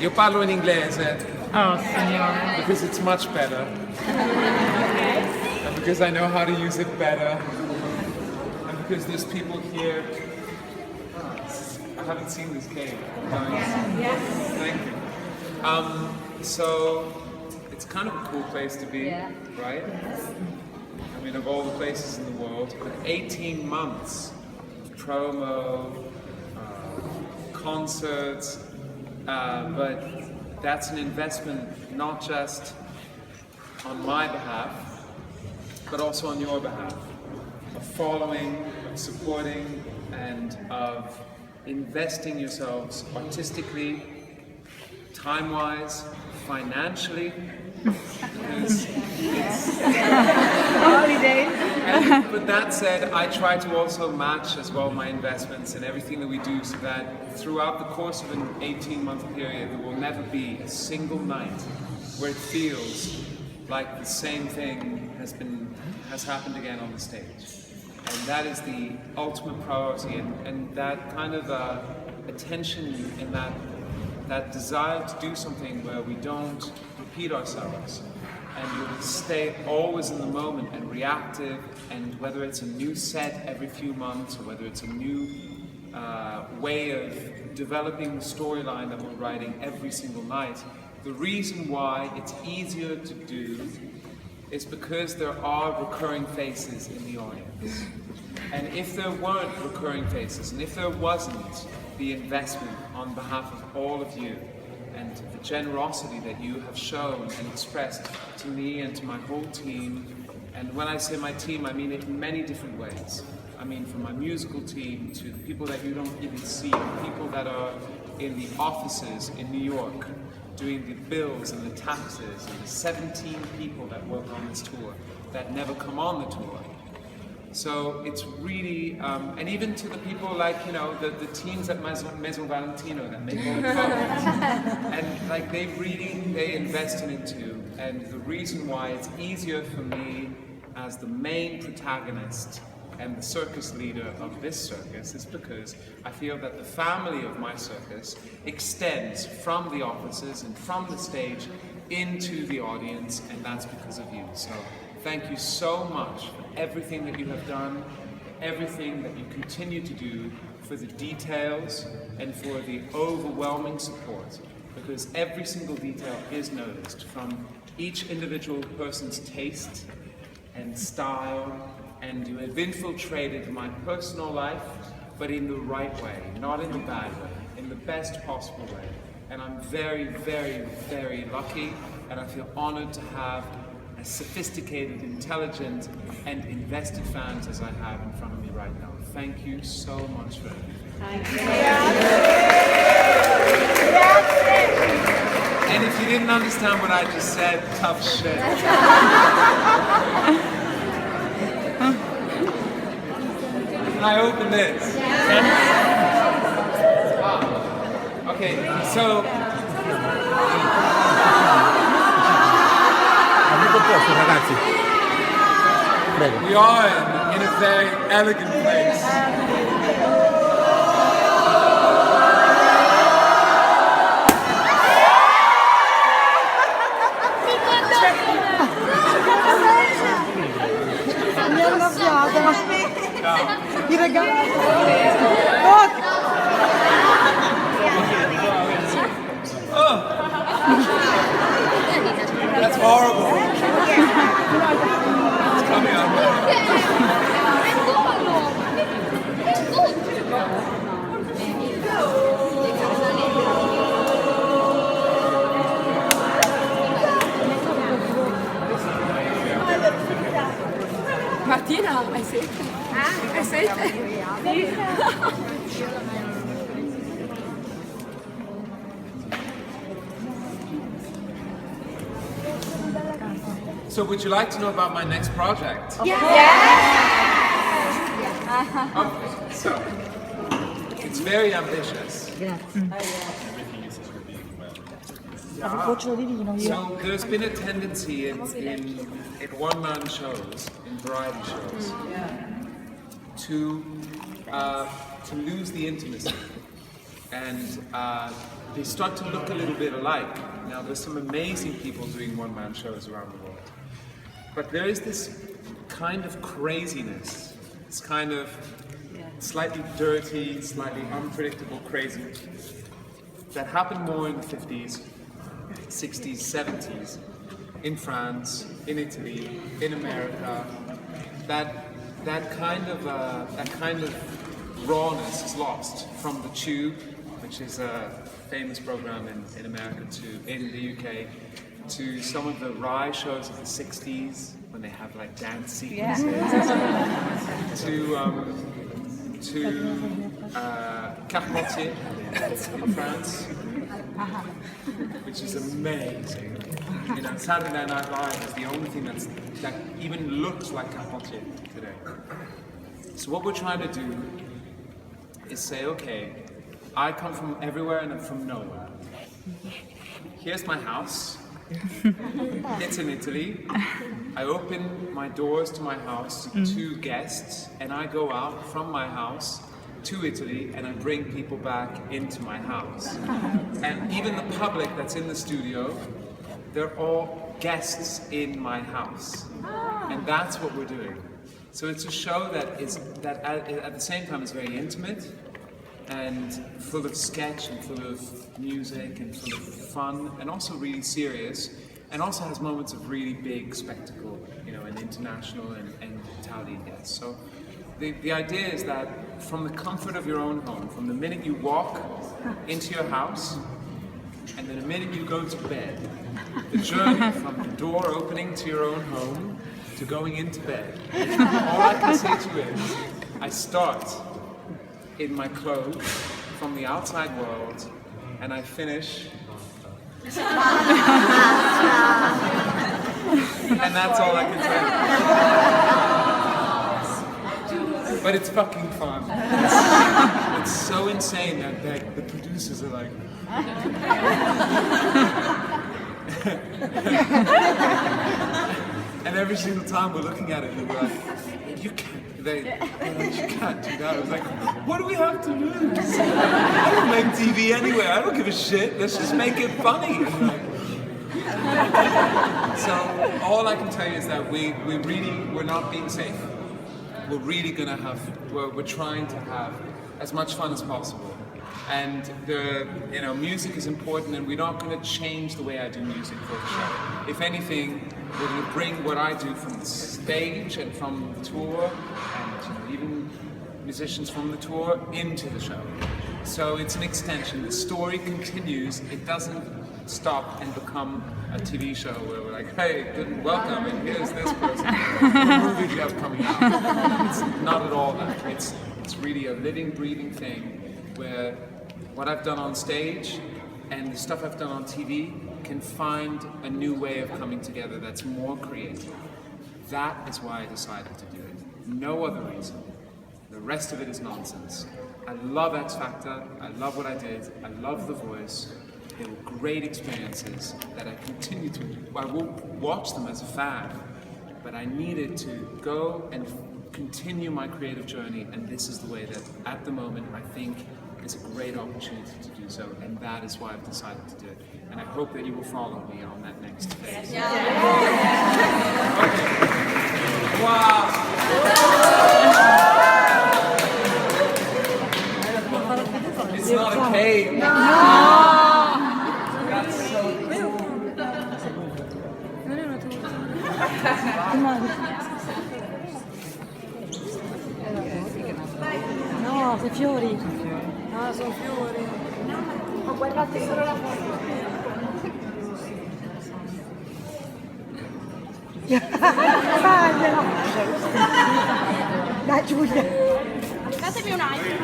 Io parlo in inglese. Oh, signore. Because it's much better. And because I know how to use it better. And because there's people here. I haven't seen this game. Nice. Yes. Thank you. So it's kind of a cool place to be, right? I mean, of all the places in the world, but 18 months of promo, concerts, but that's an investment not just on my behalf, but also on your behalf, of following, of supporting, and of investing yourselves artistically, time-wise, financially, because Holidays. but that said, I try to also match as well my investments in everything that we do so that throughout the course of an 18-month period, there will never be a single night where it feels like the same thing has happened again on the stage. And that is the ultimate priority, and that kind of attention and that desire to do something where we don't repeat ourselves and we stay always in the moment and reactive, and whether it's a new set every few months or whether it's a new way of developing the storyline that we're writing every single night, the reason why it's easier to do is because there are recurring faces in the audience. And if there weren't recurring faces, and if there wasn't the investment on behalf of all of you, and the generosity that you have shown and expressed to me and to my whole team, and when I say my team, I mean it in many different ways. I mean from my musical team to the people that you don't even see, people that are in the offices in New York, doing the bills and the taxes, and the 17 people that work on this tour that never come on the tour. So it's really, and even to the people like, you know, the teams at Maison Valentino that make all the clothes, and like they invest into, and the reason why it's easier for me as the main protagonist and the circus leader of this circus is because I feel that the family of my circus extends from the offices and from the stage into the audience, and that's because of you. So thank you so much for everything that you have done, everything that you continue to do, for the details and for the overwhelming support, because every single detail is noticed, from each individual person's taste and style, and you have infiltrated my personal life, but in the right way, not in the bad way, in the best possible way. And I'm very, very, very lucky, and I feel honored to have as sophisticated, intelligent, and invested fans as I have in front of me right now. Thank you so much for everything. Thank you. And if you didn't understand what I just said, tough shit. Can I open this? Okay, so we are in a very elegant place. Mi hanno avviato, ma i regali. Oh. That's horrible. It's coming up. Martina, hai sete? Hai sete? So would you like to know about my next project? Yes! Okay, so it's very ambitious. bocciolo di vino io. So there's been a tendency in one-man shows, in variety shows, to lose the intimacy, and they start to look a little bit alike. Now there's some amazing people doing one-man shows around the world, but there is this kind of craziness, this kind of slightly dirty, slightly unpredictable craziness that happened more in the 50s, 60s, 70s, in France, in Italy, in America. That kind of rawness is lost from the Tube, which is a famous program in America, in the UK, to some of the Rye shows of the 60s when they have like dance sequences, to Carpentier in France, which is amazing. You know, Saturday Night Live is the only thing that even looks like Carpentier today. So what we're trying to do is say, okay, I come from everywhere and I'm from nowhere. Here's my house. It's in Italy. I open my doors to my house to guests, and I go out from my house to Italy and I bring people back into my house. And even the public that's in the studio, they're all guests in my house. And that's what we're doing. So it's a show that at the same time is very intimate and full of sketch and full of music and full of fun and also really serious, and also has moments of really big spectacle, you know, and international and Italian guests. So the idea is that from the comfort of your own home, from the minute you walk into your house and then the minute you go to bed, the journey from the door opening to your own home to going into bed, all I can say to you is, I start in my clothes from the outside world and I finish and that's all I can tell you. But it's fucking fun. It's so insane that the producers are like and every single time we're looking at it and we're like, you can't do that. I was like, what do we have to lose? I don't make TV anyway. I don't give a shit. Let's just make it funny. So all I can tell you is that we're not being safe. We're trying to have as much fun as possible. And music is important, and we're not going to change the way I do music for the show. If anything, we're going to bring what I do from the stage and from the tour, and even musicians from the tour into the show. So it's an extension. The story continues. It doesn't stop and become a TV show where we're like, hey, welcome, and here's this person. What movie do you have coming out? It's not at all that. It's really a living, breathing thing where what I've done on stage and the stuff I've done on TV can find a new way of coming together that's more creative. That is why I decided to do it. No other reason. The rest of it is nonsense. I love X Factor, I love what I did, I love The Voice. They were great experiences that I continue to, I will watch them as a fan, but I needed to go and continue my creative journey, and this is the way that at the moment I think is a great opportunity to do so, and that is why I've decided to do it. And I hope that you will follow me on that next phase. Yeah. Okay. Wow. It's not a cave. No. That's so cool. No, sei fiori. Ah, sono fiori. Ma guardate solo la foto. Fagliela. Dai Giulia. Datemi un altro.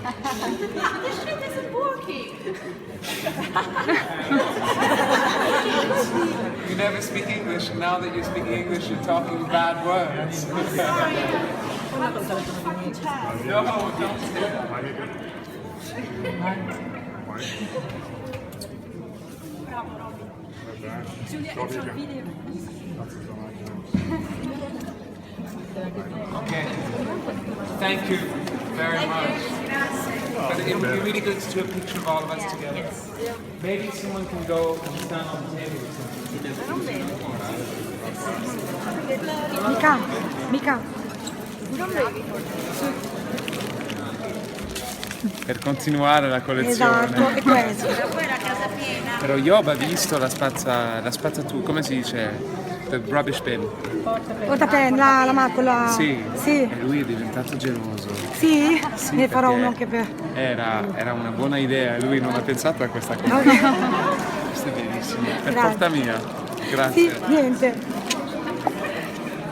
This shit isn't working. You never speak English, and now that you're speaking English, you're talking bad words. Sorry. No, don't say that. Okay. Thank you very much. But it would be really good to do a picture of all of us together. Yes. Maybe someone can go and stand on the table or something. Mika. Per continuare la collezione. Esatto, è questo. Poi la casa piena. Però io ho visto la spazzatura, come si dice? The rubbish bin. Portapenna, la macula. Sì. Sì. E lui è diventato geloso. Sì? Sì, Ne farò perché uno anche per... Era una buona idea, lui non ha pensato a questa cosa. Ok. Questo è benissimo. Per Grazie. porta mia. Sì, Grazie. niente.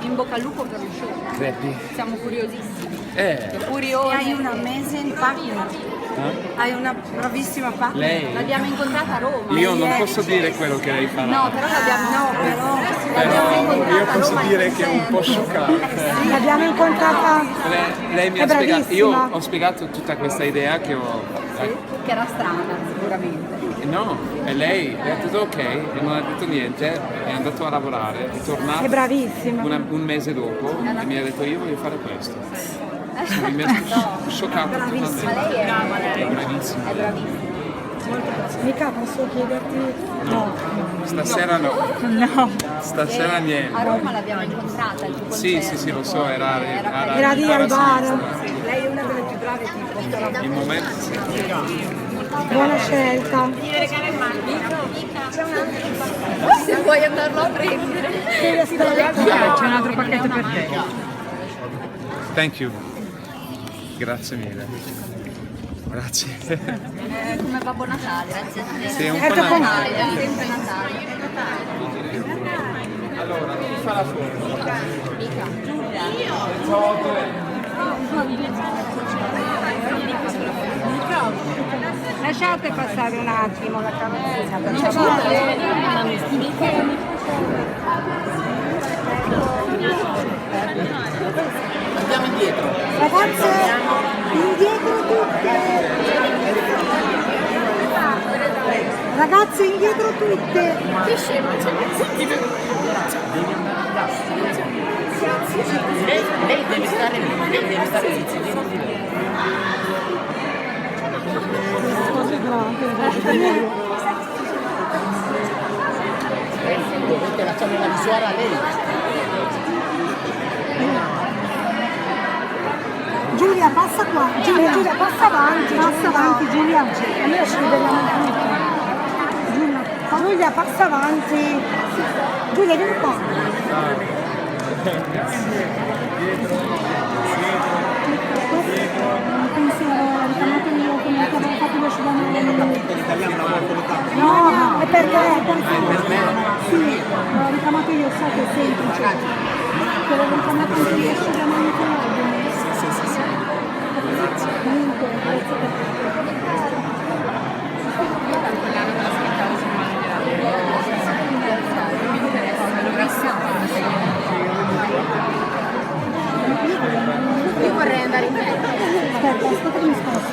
In bocca al lupo per lo show. Crepi. Siamo curiosissimi. Curiosi. Hai una mese in partner. Hai una bravissima partner. Lei? L'abbiamo incontrata a Roma. Io non posso dire quello che lei farà. No, però l'abbiamo Però io incontrata a posso Roma dire in che è un po' scioccante. L'abbiamo incontrata. Lei mi È ha spiegato, io bravissima. ho spiegato tutta questa idea che ho. che era strana, sicuramente. No, e lei ha detto ok e non ha detto niente, è andato a lavorare, è tornato È bravissima. un mese dopo e mi ha detto io voglio fare questo. Mi ha scioccato totalmente. Ma lei È bravissima. è bravissima. Mica posso chiederti? No, stasera no. No. Stasera A niente. Roma l'abbiamo incontrata, il tuo Sì, concerto. sì, lo so, era Era lì al bar. Lei è una delle più brave tipo. Il momento sì. Buona scelta. C'è un altro. Se vuoi andarlo a prendere. C'è un altro pacchetto per te. Thank you. Grazie mille. Grazie. Come Babbo Natale. Grazie a te. Sei un Ecco po' con- Natale. È sempre Natale. Allora, chi fa la foto? Mika. Lasciate passare un attimo la carrozzina. Andiamo indietro. Ragazze, indietro tutte! Ragazze, indietro tutte! Che scemo, Lei deve stare zitta. Dovete lasciare la visuale a lei. Giulia, passa qua. Giulia, passa avanti, Giulia. Allora ci vediamo anche. Giulia, passa avanti. Giulia, vieni qua. Un pensiero ricamato io come ti avevo fatto lo asciugamano. No, è per te. Sì, l'ho ricamato io, so che è semplice. Te l'ho ricamato anche io asciugamano con l'album. Niente, grazie per Io vorrei andare in mezzo. aspetta che mi sposto.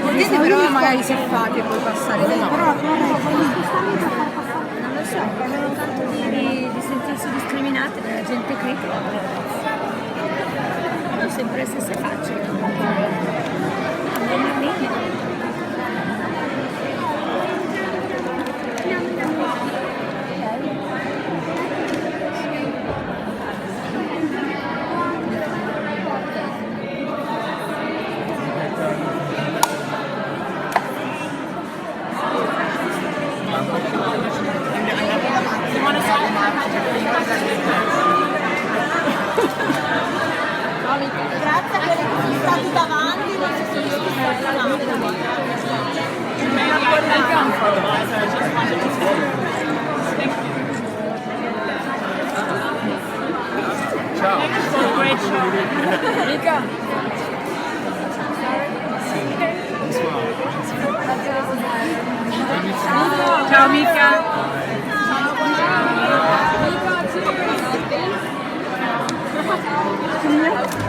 Potete però magari se fate e poi passare dentro. Però voglio spostarmi per far passare. Non lo so, avevo fatto di sentirsi discriminate dalla gente qui. Hanno sempre le stesse facce. Grazie a quelli che sono stati davanti, ma si sono Ciao. Mika. Ciao Mika. Ciao.